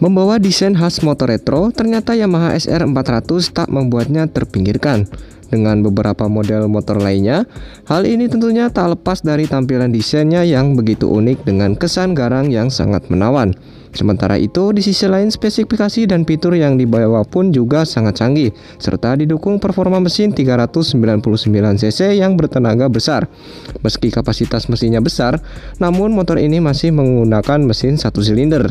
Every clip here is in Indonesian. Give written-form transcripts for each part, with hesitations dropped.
Membawa desain khas motor retro, ternyata Yamaha SR400 tak membuatnya terpinggirkan. Dengan beberapa model motor lainnya, hal ini tentunya tak lepas dari tampilan desainnya yang begitu unik dengan kesan garang yang sangat menawan. Sementara itu, di sisi lain spesifikasi dan fitur yang dibawa pun juga sangat canggih, serta didukung performa mesin 399 cc yang bertenaga besar. Meski kapasitas mesinnya besar, namun motor ini masih menggunakan mesin 1 silinder.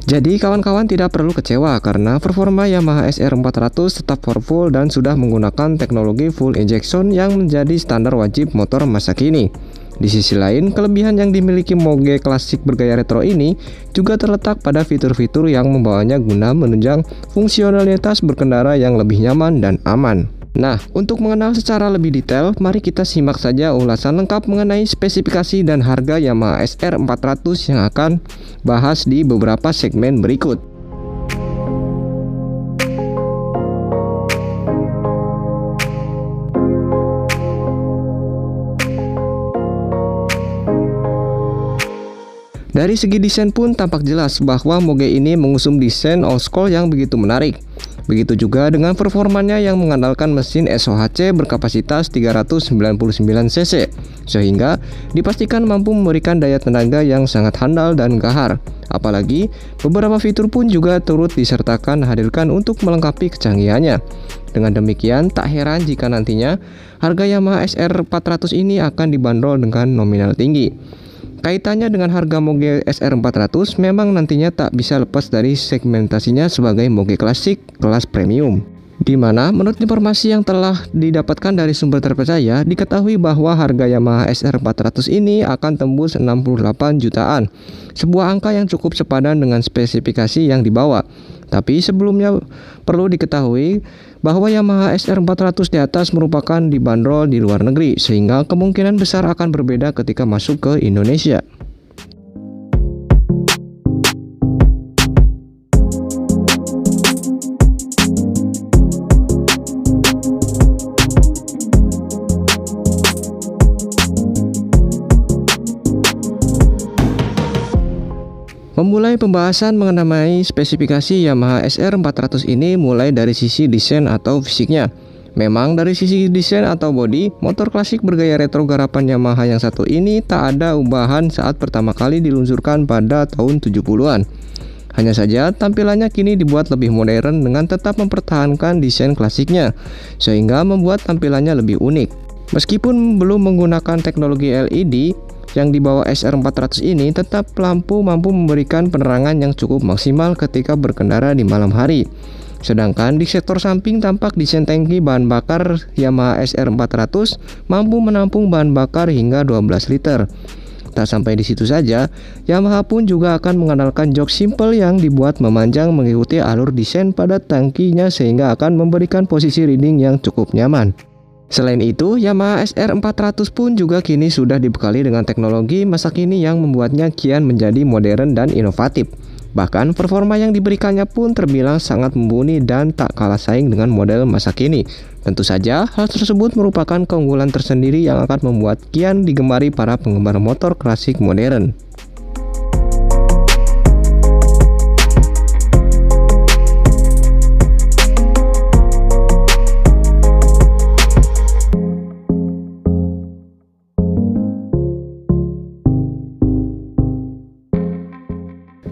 Jadi kawan-kawan tidak perlu kecewa karena performa Yamaha SR400 tetap powerful dan sudah menggunakan teknologi full injection yang menjadi standar wajib motor masa kini. Di sisi lain, kelebihan yang dimiliki moge klasik bergaya retro ini juga terletak pada fitur-fitur yang membawanya guna menunjang fungsionalitas berkendara yang lebih nyaman dan aman. Nah, untuk mengenal secara lebih detail, mari kita simak saja ulasan lengkap mengenai spesifikasi dan harga Yamaha SR400 yang akan bahas di beberapa segmen berikut. Dari segi desain pun tampak jelas bahwa moge ini mengusung desain old school yang begitu menarik. Begitu juga dengan performanya yang mengandalkan mesin SOHC berkapasitas 399 cc, sehingga dipastikan mampu memberikan daya tenaga yang sangat handal dan gahar. Apalagi, beberapa fitur pun juga turut disertakan hadirkan untuk melengkapi kecanggihannya. Dengan demikian, tak heran jika nantinya harga Yamaha SR400 ini akan dibanderol dengan nominal tinggi. Kaitannya dengan harga moge SR400 memang nantinya tak bisa lepas dari segmentasinya sebagai moge klasik kelas premium, di mana menurut informasi yang telah didapatkan dari sumber terpercaya, diketahui bahwa harga Yamaha SR400 ini akan tembus 68 jutaan, sebuah angka yang cukup sepadan dengan spesifikasi yang dibawa. Tapi sebelumnya perlu diketahui bahwa Yamaha SR400 di atas merupakan dibanderol di luar negeri, sehingga kemungkinan besar akan berbeda ketika masuk ke Indonesia. Memulai pembahasan mengenai spesifikasi Yamaha SR400 ini mulai dari sisi desain atau fisiknya. Memang dari sisi desain atau bodi, motor klasik bergaya retro garapan Yamaha yang satu ini tak ada ubahan saat pertama kali diluncurkan pada tahun 70-an. Hanya saja tampilannya kini dibuat lebih modern dengan tetap mempertahankan desain klasiknya, sehingga membuat tampilannya lebih unik. Meskipun belum menggunakan teknologi LED, yang dibawa SR400 ini tetap lampu mampu memberikan penerangan yang cukup maksimal ketika berkendara di malam hari. Sedangkan di sektor samping tampak desain tangki bahan bakar Yamaha SR400 mampu menampung bahan bakar hingga 12 liter. Tak sampai di situ saja, Yamaha pun juga akan mengandalkan jok simple yang dibuat memanjang mengikuti alur desain pada tangkinya sehingga akan memberikan posisi riding yang cukup nyaman. Selain itu, Yamaha SR400 pun juga kini sudah dibekali dengan teknologi masa kini yang membuatnya kian menjadi modern dan inovatif. Bahkan performa yang diberikannya pun terbilang sangat mumpuni dan tak kalah saing dengan model masa kini. Tentu saja, hal tersebut merupakan keunggulan tersendiri yang akan membuat kian digemari para penggemar motor klasik modern.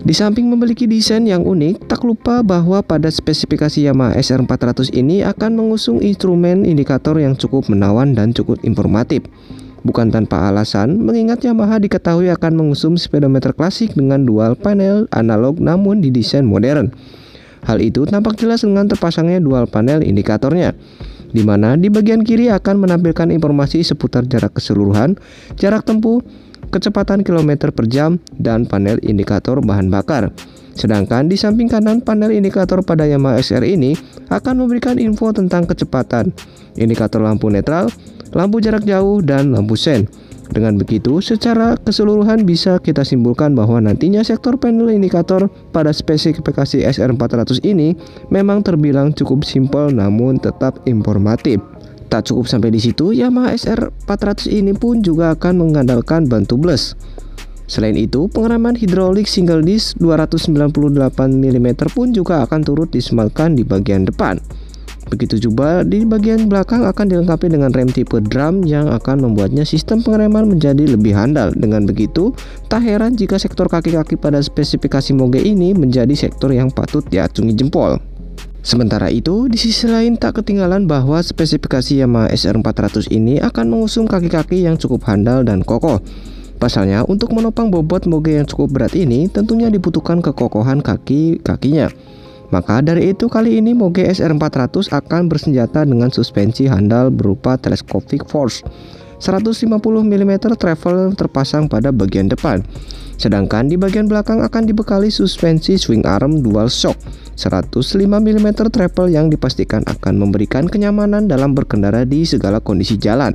Di samping memiliki desain yang unik, tak lupa bahwa pada spesifikasi Yamaha SR400 ini akan mengusung instrumen indikator yang cukup menawan dan cukup informatif. Bukan tanpa alasan, mengingat Yamaha diketahui akan mengusung speedometer klasik dengan dual panel analog namun didesain modern. Hal itu tampak jelas dengan terpasangnya dual panel indikatornya, di mana di bagian kiri akan menampilkan informasi seputar jarak keseluruhan, jarak tempuh, kecepatan kilometer per jam, dan panel indikator bahan bakar. Sedangkan di samping kanan panel indikator pada Yamaha SR ini akan memberikan info tentang kecepatan, indikator lampu netral, lampu jarak jauh, dan lampu sen. Dengan begitu, secara keseluruhan bisa kita simpulkan bahwa nantinya sektor panel indikator pada spesifikasi SR400 ini memang terbilang cukup simpel namun tetap informatif. Tak cukup sampai di situ, Yamaha SR400 ini pun juga akan mengandalkan ban tubeless. Selain itu, pengereman hidrolik single disc 298 mm pun juga akan turut disematkan di bagian depan. Begitu juga di bagian belakang akan dilengkapi dengan rem tipe drum yang akan membuatnya sistem pengereman menjadi lebih handal. Dengan begitu, tak heran jika sektor kaki-kaki pada spesifikasi Moge ini menjadi sektor yang patut diacungi jempol. Sementara itu, di sisi lain tak ketinggalan bahwa spesifikasi Yamaha SR400 ini akan mengusung kaki-kaki yang cukup handal dan kokoh. Pasalnya, untuk menopang bobot Moge yang cukup berat ini tentunya dibutuhkan kekokohan kaki-kakinya. Maka dari itu kali ini Moge SR400 akan bersenjata dengan suspensi handal berupa telescopic force. 150 mm travel terpasang pada bagian depan. Sedangkan di bagian belakang akan dibekali suspensi swing arm dual shock 105 mm travel yang dipastikan akan memberikan kenyamanan dalam berkendara di segala kondisi jalan.